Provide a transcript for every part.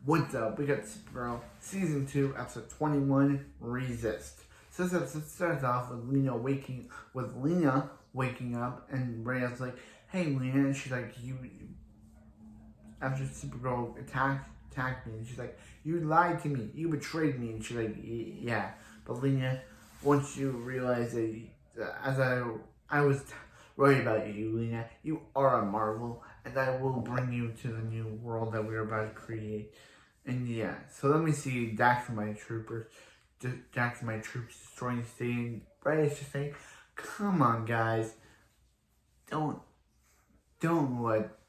What's up? We got Supergirl Season 2, Episode 21, Resist. So this episode starts off with Lena waking up, and Rhea's like, "Hey, Lena," and she's like, "You." After Supergirl attacked me, and she's like, "You lied to me. You betrayed me," and she's like, "Yeah." But Lena, once you realize that, as I was worried about you, Lena, you are a marvel, and I will bring you to the new world that we're about to create. And yeah, so let me see Dax and my troops destroying the city, and Rhea's just saying, "Come on, guys, don't let.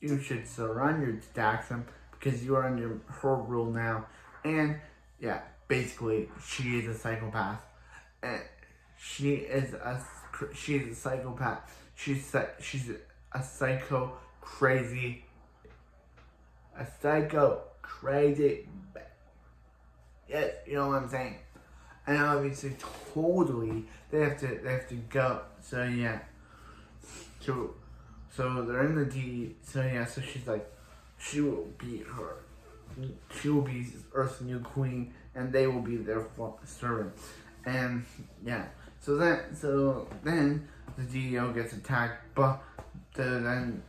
You should surrender to Daxam because you are under her rule now." And yeah, basically, she is a psychopath. And she is a psychopath. She's a psycho crazy. A psycho crazy. Yes, you know what I'm saying. And obviously, totally, they have to go. So yeah. So they're in the D. So yeah. So she's like, she will be Earth's new queen, and they will be their servants. And yeah. So then the DEO gets attacked, but then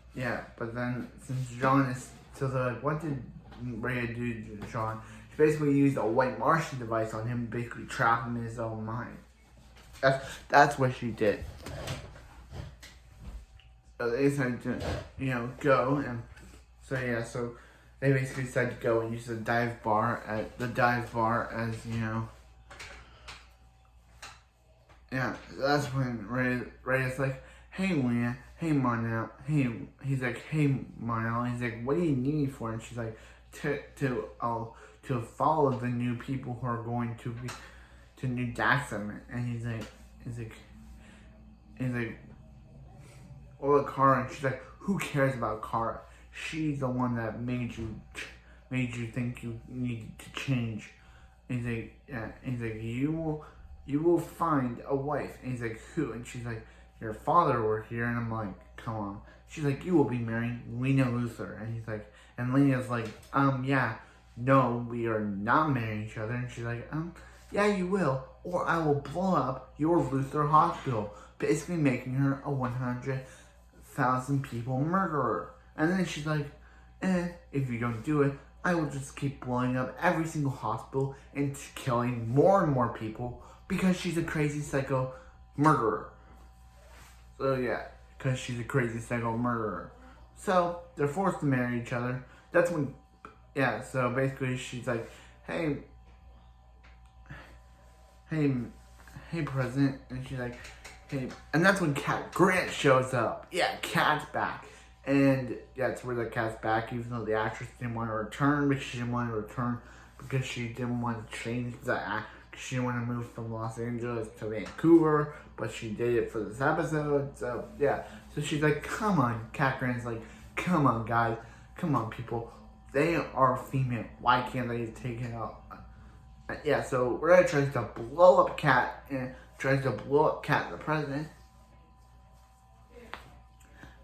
since John is, so they're like, "What did Rhea do to John?" She basically used a white Martian device on him, basically trap him in his own mind. That's what she did. So they decided to, go, and so they basically decided to go and use the dive bar as, yeah, that's when Rhea's like, "Hey, Lena, hey, Mon El, hey," he's like, "Hey, Mon El," he's like, "What do you need me for?" And she's like, to follow the new people who are going to be, to New Daxam." And he's like, "Well, Kara," and she's like, "Who cares about Kara? She's the one that made you think you needed to change." And he's like, "Yeah," and he's like, You will find a wife." And he's like, "Who?" And she's like, "Your father were here." And I'm like, "Come on." She's like, "You will be marrying Lena Luthor." And he's like, and Lena's like, yeah, "No, we are not marrying each other." And she's like, "Yeah, you will, or I will blow up your Luthor hospital," basically making her a 100,000 people murderer. And then she's like, "If you don't do it, I will just keep blowing up every single hospital and killing more and more people, because she's a crazy psycho murderer." So yeah, because she's a crazy psycho murderer. So they're forced to marry each other. That's when, yeah, so basically she's like, hey, President. And she's like, "Hey," and that's when Cat Grant shows up. Yeah, Cat's back. And yeah, it's where the Cat's back, even though the actress didn't want to return, because she didn't want to change the act. She didn't want to move from Los Angeles to Vancouver, but she did it for this episode. So yeah, so she's like, "Come on." Cat Grant's like, "Come on, guys. Come on, people. They are female. Why can't they take it out?" Yeah, so Rhea tries to blow up Cat, and the president.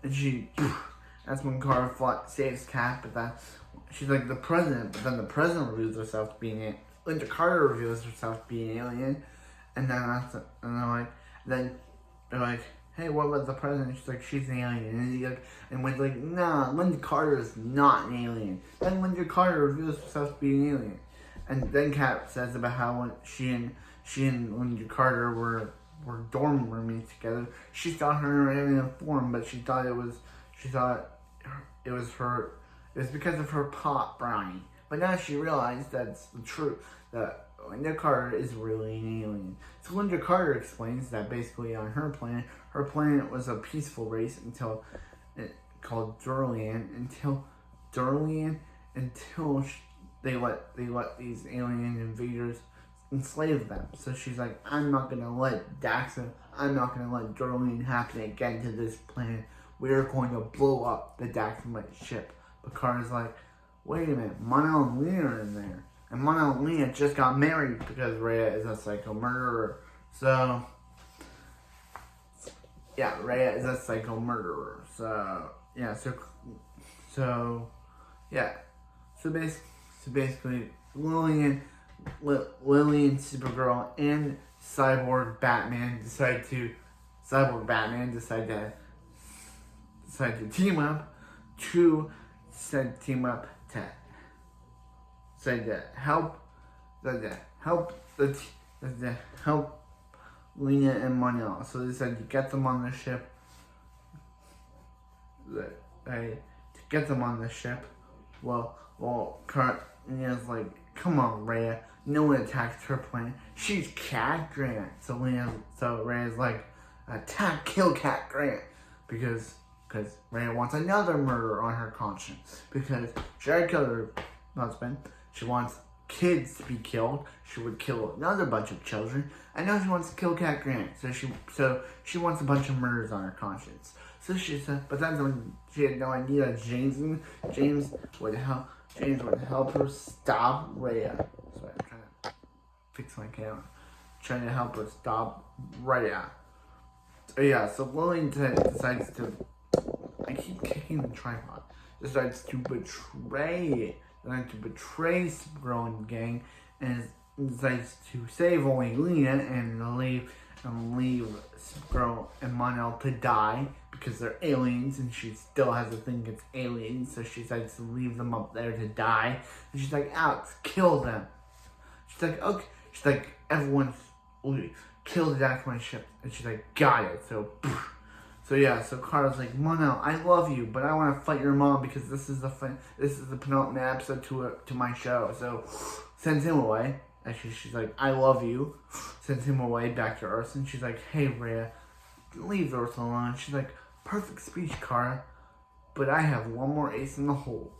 And that's when Kara saves Cat, but then she's like, "The president," but then the president reveals herself to be an alien. Linda Carter reveals herself to be an alien, and then they're like, "Hey, what about the president?" She's like, "She's an alien." And Wendy's like, "Nah, Linda Carter is not an alien." Then Linda Carter reveals herself to be an alien, and then Kat says about how when she and Linda Carter were dorm roommates together, she thought her in alien form, but she thought it was because of her pot brownie. But now she realized that's the truth, that Linda Carter is really an alien. So Linda Carter explains that basically on her planet was a peaceful race called Durlian, until they let these alien invaders enslave them. So she's like, I'm not gonna let Durlian happen again to this planet. We're going to blow up the Daxamite ship. But Carter's like, wait a minute, Mon El and Lena are in there. And Mon El and Lena just got married because Rhea is a psycho murderer. So, yeah, Rhea is a psycho murderer. So, yeah, basically, Lillian, Supergirl, and Cyborg Batman decide to team up to help Lena and Mon El. So they decided to get them on the ship. To get them on the ship. Well, Lena's like, come on, Rhea. No one attacked her plane. She's Cat Grant. So Rhea's like, kill Cat Grant. Because Rhea wants another murder on her conscience. Because she already killed her husband. She wants kids to be killed. She would kill another bunch of children. I know she wants to kill Cat Grant. So she wants a bunch of murders on her conscience. So she said, but then when she had no idea that James would help her stop Rhea. Sorry, I'm trying to fix my camera. Trying to help her stop Rhea. So Lillian decides to, I keep kicking the tripod, decides to betray Supergirl and gang, and decides to save only Lena and leave Supergirl and Mon El to die because they're aliens, and she still has a thing against aliens, so she decides to leave them up there to die. And she's like, Alex, kill them. She's like, okay. She's like, everyone kill the back of my ship. And she's like, got it. So Kara's like, Mon El, I love you, but I want to fight your mom because this is the penultimate episode to my show. So sends him away. Actually, she's like, I love you. Sends him away back to Earth, and she's like, hey, Rhea, leave Earth alone. She's like, perfect speech, Kara, but I have one more ace in the hole.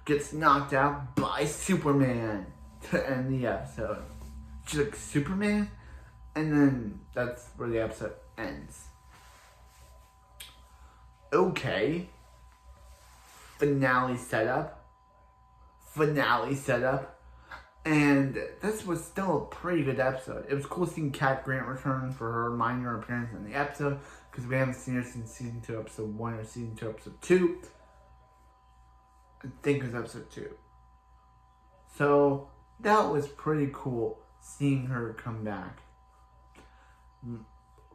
Gets knocked out by Superman to end the episode. She's like, Superman? And then that's where the episode ends. Okay. Finale setup. And this was still a pretty good episode. It was cool seeing Cat Grant return for her minor appearance in the episode, because we haven't seen her since Season 2, Episode 1, or Season 2, Episode 2. I think it was Episode 2. So, that was pretty cool seeing her come back.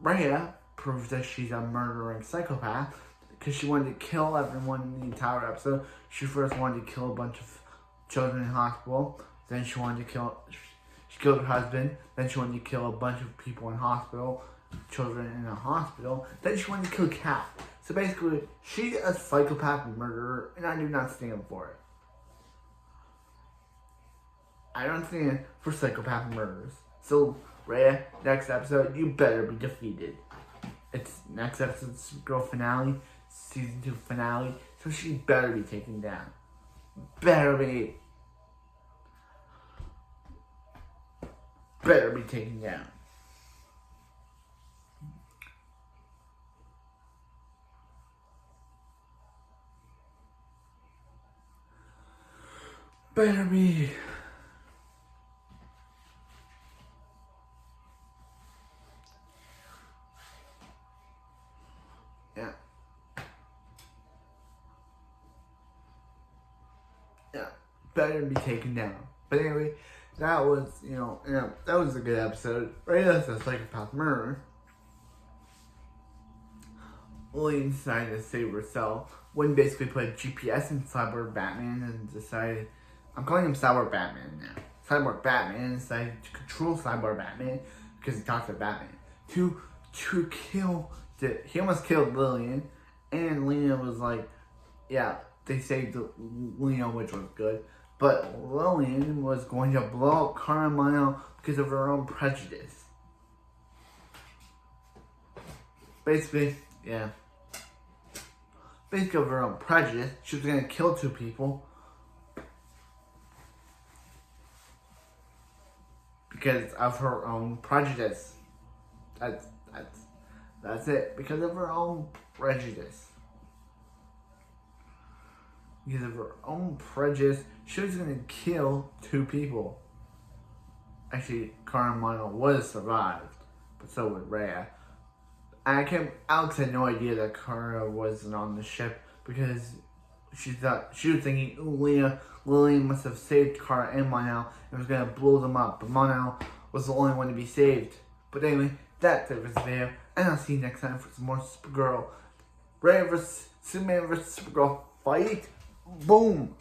Rhea proves that she's a murdering psychopath, because she wanted to kill everyone in the entire episode. She first wanted to kill a bunch of children in hospital. Then she killed her husband. Then she wanted to kill a bunch of people in hospital, children in a hospital. Then she wanted to kill Cat. So basically, she's a psychopath murderer, and I do not stand for it. I don't stand for psychopath murderers. So, Rhea, next episode, you better be defeated. It's next episode's girl finale, Season 2 finale, so she better be taken down. Better be taken down. Better be. Yeah. Better be taken down. But anyway, that was, that was a good episode. Rhea's a psychopath murderer. Lillian decided to save herself. When basically put a GPS in Cyborg Batman and decided, I'm calling him Cyborg Batman now. Cyborg Batman decided to control Cyborg Batman because he talked to Batman to kill. He almost killed Lillian, and Lena was like, yeah, they saved Lena, which was good. But Lillian was going to blow up Kara and Mon El because of her own prejudice. Basically, yeah. Basically of her own prejudice, she was going to kill 2 people. Because of her own prejudice. That's it. Because of her own prejudice. Because of her own prejudice, she was going to kill 2 people. Actually, Kara and Mon El would have survived, but so would Rhea. And Alex had no idea that Kara wasn't on the ship because she was thinking, ooh, Lily must have saved Kara and Mon El and was gonna blow them up, but Mon El was the only one to be saved. But anyway, that's it for this video, and I'll see you next time for some more Supergirl. Rhea vs. Superman vs. Supergirl fight. Boom!